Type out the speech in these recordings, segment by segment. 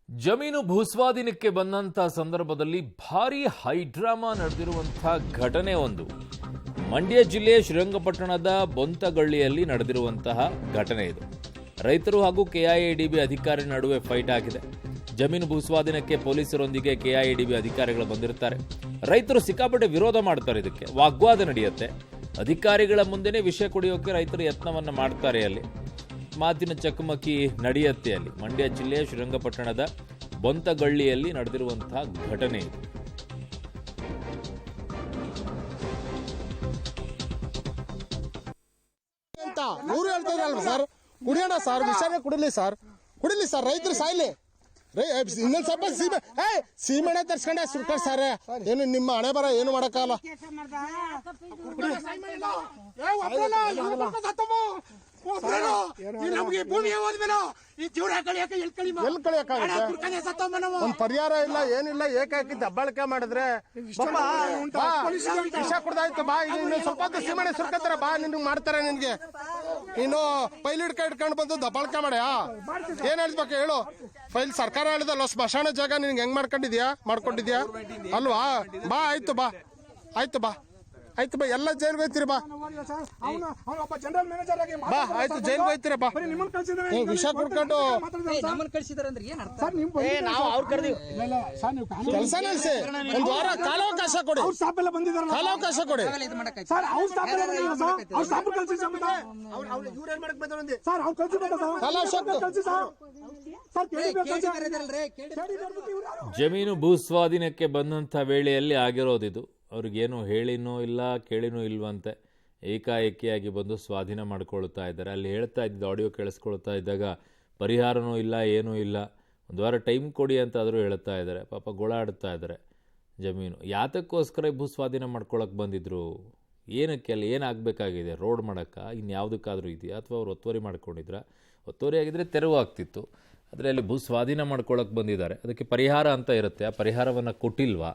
ಜಮೀನು ಭೂಸ್ವಾಧೀನಕ್ಕೆ ಬಂದಂಥ ಸಂದರ್ಭದಲ್ಲಿ ಭಾರೀ ಹೈಡ್ರಾಮಾ ನಡೆದಿರುವಂತಹ ಘಟನೆ ಒಂದು ಮಂಡ್ಯ ಜಿಲ್ಲೆಯ ಶ್ರೀರಂಗಪಟ್ಟಣದ ಬೊಂತಗಳ್ಳಿಯಲ್ಲಿ ನಡೆದಿರುವಂತಹ ಘಟನೆ ಇದು. ರೈತರು ಹಾಗೂ ಕೆಐಎಡಿಬಿ ಅಧಿಕಾರಿ ನಡುವೆ ಫೈಟ್ ಆಗಿದೆ. ಜಮೀನು ಭೂಸ್ವಾಧೀನಕ್ಕೆ ಪೊಲೀಸರೊಂದಿಗೆ ಕೆಐಎಡಿಬಿ ಅಧಿಕಾರಿಗಳು ಬಂದಿರ್ತಾರೆ. ರೈತರು ಸಿಕ್ಕಾಪಟ್ಟೆ ವಿರೋಧ ಮಾಡ್ತಾರೆ. ಇದಕ್ಕೆ ವಾಗ್ವಾದ ನಡೆಯುತ್ತೆ. ಅಧಿಕಾರಿಗಳ ಮುಂದೆನೇ ವಿಷಯ ಕುಡಿಯೋಕೆ ರೈತರು ಯತ್ನವನ್ನು ಮಾಡ್ತಾರೆ. ಅಲ್ಲಿ ಮಾತಿನ ಚಕಮಕಿ ನಡೆಯುತ್ತೆ. ಅಲ್ಲಿ ಮಂಡ್ಯ ಜಿಲ್ಲೆಯ ಶ್ರೀರಂಗಪಟ್ಟಣದ ಬೊಂತಗಳ್ಳಿಯಲ್ಲಿ ನಡೆದಿರುವಂತಹ ಘಟನೆ ಇದು. ಇವರು ಹೇಳ್ತಾರಲ್ವ ಸರ್, ಕುಡಿಯೋಣ ಸರ್, ವಿಷಯನೇ ಕುಡಿಲಿ ಸರ್, ರೈತರು ಸಾಯ್ಲಿ. ಇನ್ನೊಂದ್ ಸ್ವಲ್ಪ ಸೀಮೆಣ್ಣೆ ತರ್ಸ್ಕೊಂಡೆ ಸುರ್ಕರ್ ಸರ್, ಏನು ನಿಮ್ಮ ಹಣೆ ಬರ ಏನು ಮಾಡಕ್ಕಾಗಲ್ಲ. ಒಂದ್ ಪರಿಹಾರ ಇಲ್ಲ, ಏನಿಲ್ಲ, ಏಕಾಕಿ ದಬ್ಬಾಳಿಕೆ ಮಾಡಿದ್ರೆ ವಿಷ ಕುಡ್ದಾಯ್ತು. ಬಾ ಈಗ ಇನ್ನು ಸ್ವಲ್ಪ ಸೀಮೆಣ್ಣೆ ಸುರ್ಕತ್ತಾರ, ಬಾ ನಿನ್ಗೆ ಮಾಡ್ತಾರೆ. ನಿನ್ಗೆ ನೀನು ಫೈಲ್ ಇಟ್ಕೊಂಡು ಬಂದು ದಬ್ಬಾಳಿಕೆ ಮಾಡ್ಯಾ? ಏನ್ ಹೇಳ್ಬೇಕು ಹೇಳು? ಫೈಲ್ ಸರ್ಕಾರ ಹೇಳಿದಲ್ಲ, ಸ್ಮಶಾನ ಜಾಗ ನಿನ್ಗೆ ಹೆಂಗ್ ಮಾಡ್ಕೊಂಡಿದ್ಯಾ ಅಲ್ವಾ? ಬಾ ಆಯ್ತು, ಬಾ ಎಲ್ಲ ಜೈಲ್ಗೆ ಹೋಯ್ತೀರಿ. ಬಾ ಆಯ್ತು, ಜೈಲ್ಗೆ ಹೋಯ್ತೀರ. ಬಾ ವಿಷ ಕುಡ್ಕೊಂಡು ಕೆಲಸ ನಿಲ್ಸಿ. ಒಂದ್ ವಾರ ಕಾಲಾವಕಾಶ ಕೊಡಿ. ಜಮೀನು ಭೂಸ್ವಾಧೀನಕ್ಕೆ ಬಂದಂಥ ವೇಳೆಯಲ್ಲಿ ಆಗಿರೋದಿದು. ಅವ್ರಿಗೇನು ಹೇಳಿನೋ ಇಲ್ಲ, ಕೇಳಿನೋ ಇಲ್ವಂತೆ. ಏಕಾಏಕಿಯಾಗಿ ಬಂದು ಸ್ವಾಧೀನ ಮಾಡ್ಕೊಳ್ತಾ ಇದ್ದಾರೆ. ಅಲ್ಲಿ ಹೇಳ್ತಾ ಇದ್ದಿದ್ದು ಆಡಿಯೋ ಕೇಳಿಸ್ಕೊಳ್ತಾ ಇದ್ದಾಗ ಪರಿಹಾರನೂ ಇಲ್ಲ, ಏನೂ ಇಲ್ಲ, ಒಂದು ವಾರ ಟೈಮ್ ಕೊಡಿ ಅಂತಾದರೂ ಹೇಳ್ತಾ ಇದ್ದಾರೆ. ಪಾಪ ಗೋಳಾಡ್ತಾ ಇದ್ದಾರೆ. ಜಮೀನು ಯಾತಕ್ಕೋಸ್ಕರ ಭೂಸ್ವಾಧೀನ ಮಾಡ್ಕೊಳಕ್ಕೆ ಬಂದಿದ್ರು? ಏನಕ್ಕೆ? ಅಲ್ಲಿ ಏನಾಗಬೇಕಾಗಿದೆ? ರೋಡ್ ಮಾಡೋಕ್ಕೆ, ಇನ್ಯಾವುದಕ್ಕಾದರೂ ಇದೆಯಾ? ಅಥವಾ ಅವ್ರು ಒತ್ತುವರಿ ಮಾಡ್ಕೊಂಡಿದ್ರ? ಒತ್ತುವರಿ ಆಗಿದ್ದರೆ ತೆರವು ಆಗ್ತಿತ್ತು. ಆದರೆ ಅಲ್ಲಿ ಭೂಸ್ವಾಧೀನ ಮಾಡ್ಕೊಳಕ್ಕೆ ಬಂದಿದ್ದಾರೆ. ಅದಕ್ಕೆ ಪರಿಹಾರ ಅಂತ ಇರುತ್ತೆ. ಆ ಪರಿಹಾರವನ್ನು ಕೊಟ್ಟಿಲ್ವಾ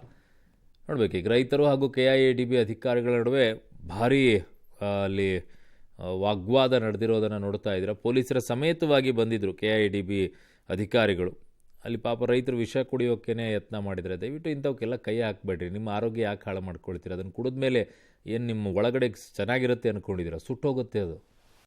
ನೋಡ್ಬೇಕು. ಈಗ ರೈತರು ಹಾಗೂ ಕೆಐಎಡಿಬಿ ಅಧಿಕಾರಿಗಳ ನಡುವೆ ಭಾರೀ ಅಲ್ಲಿ ವಾಗ್ವಾದ ನಡೆದಿರೋದನ್ನು ನೋಡ್ತಾ ಇದ್ದೀರಾ. ಪೊಲೀಸರ ಸಮೇತವಾಗಿ ಬಂದಿದ್ದರು ಕೆಐಎಡಿಬಿ ಅಧಿಕಾರಿಗಳು. ಅಲ್ಲಿ ಪಾಪ ರೈತರು ವಿಷ ಕುಡಿಯೋಕ್ಕೇ ಯತ್ನ ಮಾಡಿದರೆ, ದಯವಿಟ್ಟು ಇಂಥವಕ್ಕೆಲ್ಲ ಕೈ ಹಾಕಬೇಡ್ರಿ. ನಿಮ್ಮ ಆರೋಗ್ಯ ಯಾಕೆ ಹಾಳು ಮಾಡ್ಕೊಳ್ತೀರ? ಅದನ್ನು ಕುಡಿದ ಮೇಲೆ ಏನು ನಿಮ್ಮ ಒಳಗಡೆ ಚೆನ್ನಾಗಿರುತ್ತೆ ಅಂದ್ಕೊಂಡಿದ್ದೀರಾ? ಸುಟ್ಟೋಗುತ್ತೆ ಅದು.